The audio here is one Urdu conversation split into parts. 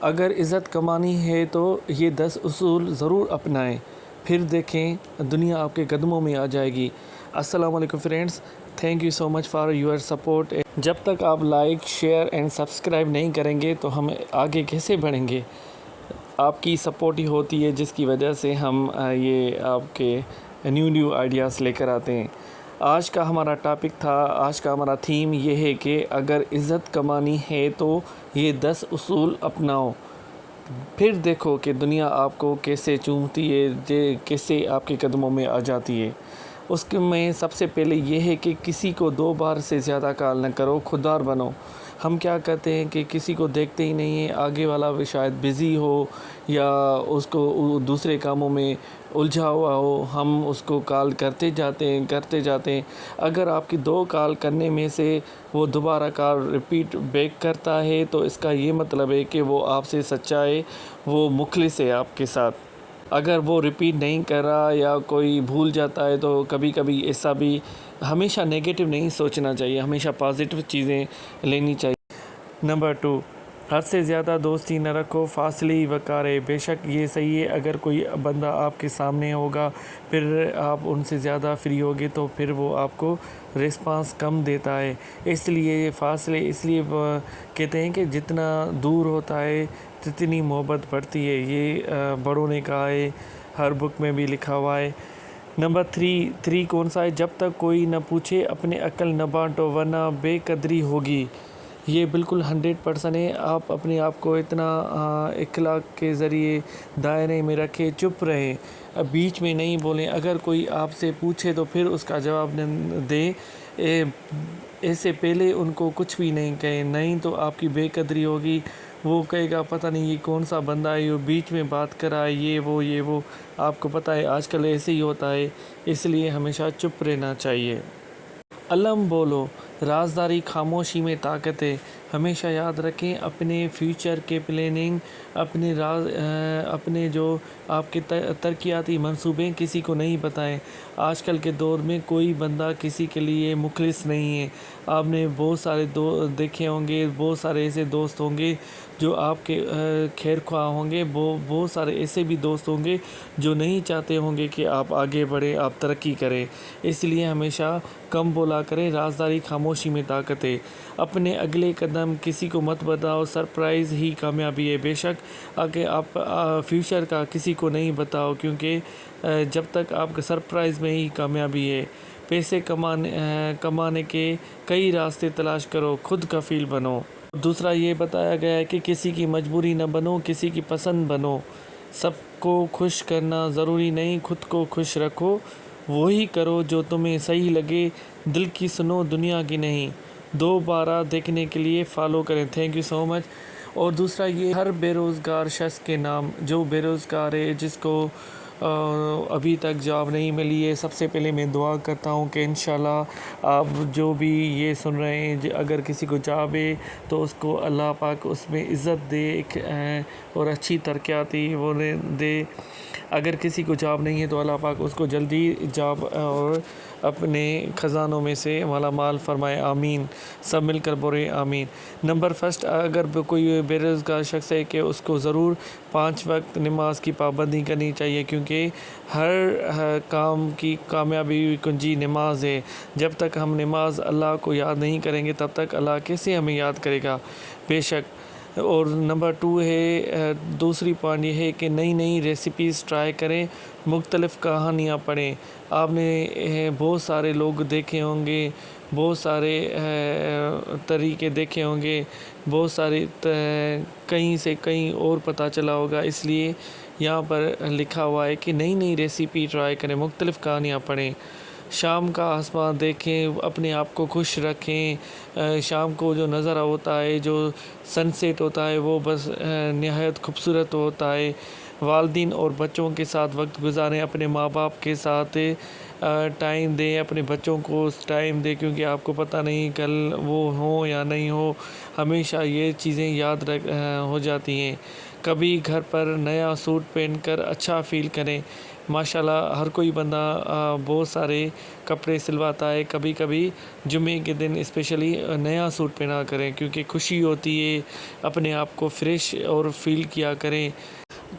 اگر عزت کمانی ہے تو یہ 10 اصول ضرور اپنائیں، پھر دیکھیں دنیا آپ کے قدموں میں آ جائے گی۔ السلام علیکم friends, thank you so much for your support. جب تک آپ لائک، شیئر اینڈ سبسکرائب نہیں کریں گے تو ہم آگے کیسے بڑھیں گے؟ آپ کی سپورٹ ہی ہوتی ہے جس کی وجہ سے ہم یہ آپ کے نیو آئیڈیاز لے کر آتے ہیں۔ آج کا ہمارا ٹاپک تھا، آج کا ہمارا تھیم یہ ہے کہ اگر عزت کمانی ہے تو یہ 10 اصول اپناؤ، پھر دیکھو کہ دنیا آپ کو کیسے چومتی ہے، کیسے آپ کے قدموں میں آ جاتی ہے۔ اس میں سب سے پہلے یہ ہے کہ کسی کو 2 بار سے زیادہ کال نہ کرو، خوددار بنو۔ ہم کیا کرتے ہیں کہ کسی کو دیکھتے ہی نہیں ہیں، آگے والا بھی شاید بزی ہو یا اس کو دوسرے کاموں میں الجھا ہوا ہو، ہم اس کو کال کرتے جاتے ہیں۔ اگر آپ کی 2 کال کرنے میں سے وہ دوبارہ کال ریپیٹ بیک کرتا ہے تو اس کا یہ مطلب ہے کہ وہ آپ سے سچا ہے، وہ مخلص ہے آپ کے ساتھ۔ اگر وہ ریپیٹ نہیں کر رہا یا کوئی بھول جاتا ہے تو کبھی کبھی ایسا بھی، ہمیشہ نیگیٹو نہیں سوچنا چاہیے، ہمیشہ پازیٹیو چیزیں لینی چاہیے۔ نمبر 2، حد سے زیادہ دوستی نہ رکھو، فاصلے ہی وقار ہے۔ بے شک یہ صحیح ہے، اگر کوئی بندہ آپ کے سامنے ہوگا پھر آپ ان سے زیادہ فری ہوگے تو پھر وہ آپ کو ریسپانس کم دیتا ہے۔ اس لیے فاصلے، اس لیے کہتے ہیں کہ جتنا دور ہوتا ہے جتنی محبت بڑھتی ہے، یہ بڑوں نے کہا ہے، ہر بک میں بھی لکھا ہوا ہے۔ نمبر 3 کون سا ہے؟ جب تک کوئی نہ پوچھے اپنے عقل نہ بانٹو ورنہ بے قدری ہوگی۔ یہ بالکل 100% ہے۔ آپ اپنے آپ کو اتنا اخلاق کے ذریعے دائرے میں رکھے، چپ رہے، بیچ میں نہیں بولیں۔ اگر کوئی آپ سے پوچھے تو پھر اس کا جواب دیں، ایسے پہلے ان کو کچھ بھی نہیں کہیں، نہیں تو آپ کی بے قدری ہوگی۔ وہ کہے گا پتہ نہیں یہ کون سا بندہ ہے، یہ بیچ میں بات کر رہا ہے، یہ وہ۔ آپ کو پتہ ہے آج کل ایسے ہی ہوتا ہے، اس لیے ہمیشہ چپ رہنا چاہیے۔ علم بولو، رازداری خاموشی میں طاقت ہے۔ ہمیشہ یاد رکھیں اپنے فیوچر کے پلاننگ، اپنے جو آپ کے ترقیاتی منصوبے کسی کو نہیں بتائیں۔ آج کل کے دور میں کوئی بندہ کسی کے لیے مخلص نہیں ہے۔ آپ نے بہت سارے دیکھے ہوں گے، بہت سارے ایسے دوست ہوں گے جو آپ کے خیر خواہ ہوں گے، بہت سارے ایسے بھی دوست ہوں گے جو نہیں چاہتے ہوں گے کہ آپ آگے بڑھیں، آپ ترقی کریں۔ اس لیے ہمیشہ کم بولا کریں، رازداری خاموشی میں طاقت ہے۔ اپنے اگلے قدم کسی کو مت بتاؤ، سرپرائز ہی کامیابی ہے۔ بے شک اگر آپ فیوچر کا کسی کو نہیں بتاؤ، کیونکہ جب تک آپ کا سرپرائز میں ہی کامیابی ہے۔ پیسے کمانے کے کئی راستے تلاش کرو، خود کفیل بنو۔ دوسرا یہ بتایا گیا ہے کہ کسی کی مجبوری نہ بنو، کسی کی پسند بنو۔ سب کو خوش کرنا ضروری نہیں، خود کو خوش رکھو، وہی کرو جو تمہیں صحیح لگے، دل کی سنو دنیا کی نہیں۔ دوبارہ دیکھنے کے لیے فالو کریں۔ تھینک یو سو مچ۔ اور دوسرا یہ، ہر بے روزگار شخص کے نام، جو بے روزگار ہے، جس کو ابھی تک جاب نہیں ملی ہے، سب سے پہلے میں دعا کرتا ہوں کہ انشاءاللہ آپ جو بھی یہ سن رہے ہیں، اگر کسی کو جاب ہے تو اس کو اللہ پاک اس میں عزت دے اور اچھی ترقیاتی وہ دے۔ اگر کسی کو جاب نہیں ہے تو اللہ پاک اس کو جلدی جاب اور اپنے خزانوں میں سے مالا مال فرمائے، آمین۔ سب مل کر بولے آمین۔ نمبر 1، اگر کوئی بے روزگار شخص ہے کہ اس کو ضرور 5 وقت نماز کی پابندی کرنی چاہیے، کیونکہ ہر کام کی کامیابی کنجی نماز ہے۔ جب تک ہم نماز اللہ کو یاد نہیں کریں گے تب تک اللہ کیسے ہمیں یاد کرے گا؟ بے شک۔ اور نمبر 2 ہے، دوسری پوائنٹ یہ ہے کہ نئی ریسیپیز ٹرائی کریں، مختلف کہانیاں پڑھیں۔ آپ نے بہت سارے لوگ دیکھے ہوں گے، بہت سارے طریقے دیکھے ہوں گے، بہت سارے کہیں سے کہیں اور پتہ چلا ہوگا۔ اس لیے یہاں پر لکھا ہوا ہے کہ نئی ریسیپی ٹرائی کریں، مختلف کہانیاں پڑھیں۔ شام کا آسمان دیکھیں، اپنے آپ کو خوش رکھیں۔ شام کو جو نظارہ ہوتا ہے، جو سن سیٹ ہوتا ہے، وہ بس نہایت خوبصورت ہوتا ہے۔ والدین اور بچوں کے ساتھ وقت گزاریں، اپنے ماں باپ کے ساتھ ٹائم دیں، اپنے بچوں کو ٹائم دیں، کیونکہ آپ کو پتہ نہیں کل وہ ہوں یا نہیں ہو۔ ہمیشہ یہ چیزیں یاد ہو جاتی ہیں۔ کبھی گھر پر نیا سوٹ پہن کر اچھا فیل کریں۔ ماشاءاللہ ہر کوئی بندہ بہت سارے کپڑے سلواتا ہے. کبھی کبھی جمعے کے دن اسپیشلی نیا سوٹ پہنا کریں کیونکہ خوشی ہوتی ہے. اپنے آپ کو فریش اور فیل کیا کریں.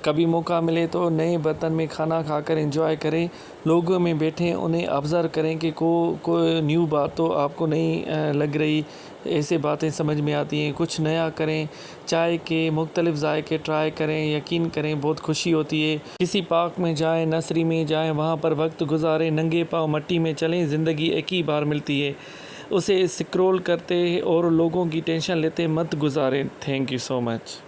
کبھی موقع ملے تو نئے برتن میں کھانا کھا کر انجوائے کریں. لوگوں میں بیٹھیں انہیں آبزرو کریں کہ کوئی نیو بات تو آپ کو نہیں لگ رہی. ایسے باتیں سمجھ میں آتی ہیں. کچھ نیا کریں. چائے کے مختلف ذائقے ٹرائی کریں. یقین کریں بہت خوشی ہوتی ہے. کسی پارک میں جائیں, نرسری میں جائیں, وہاں پر وقت گزاریں. ننگے پاؤں مٹی میں چلیں. زندگی ایک ہی بار ملتی ہے. اسے اسکرول کرتے اور لوگوں کی ٹینشن لیتے مت گزاریں. Thank you so much.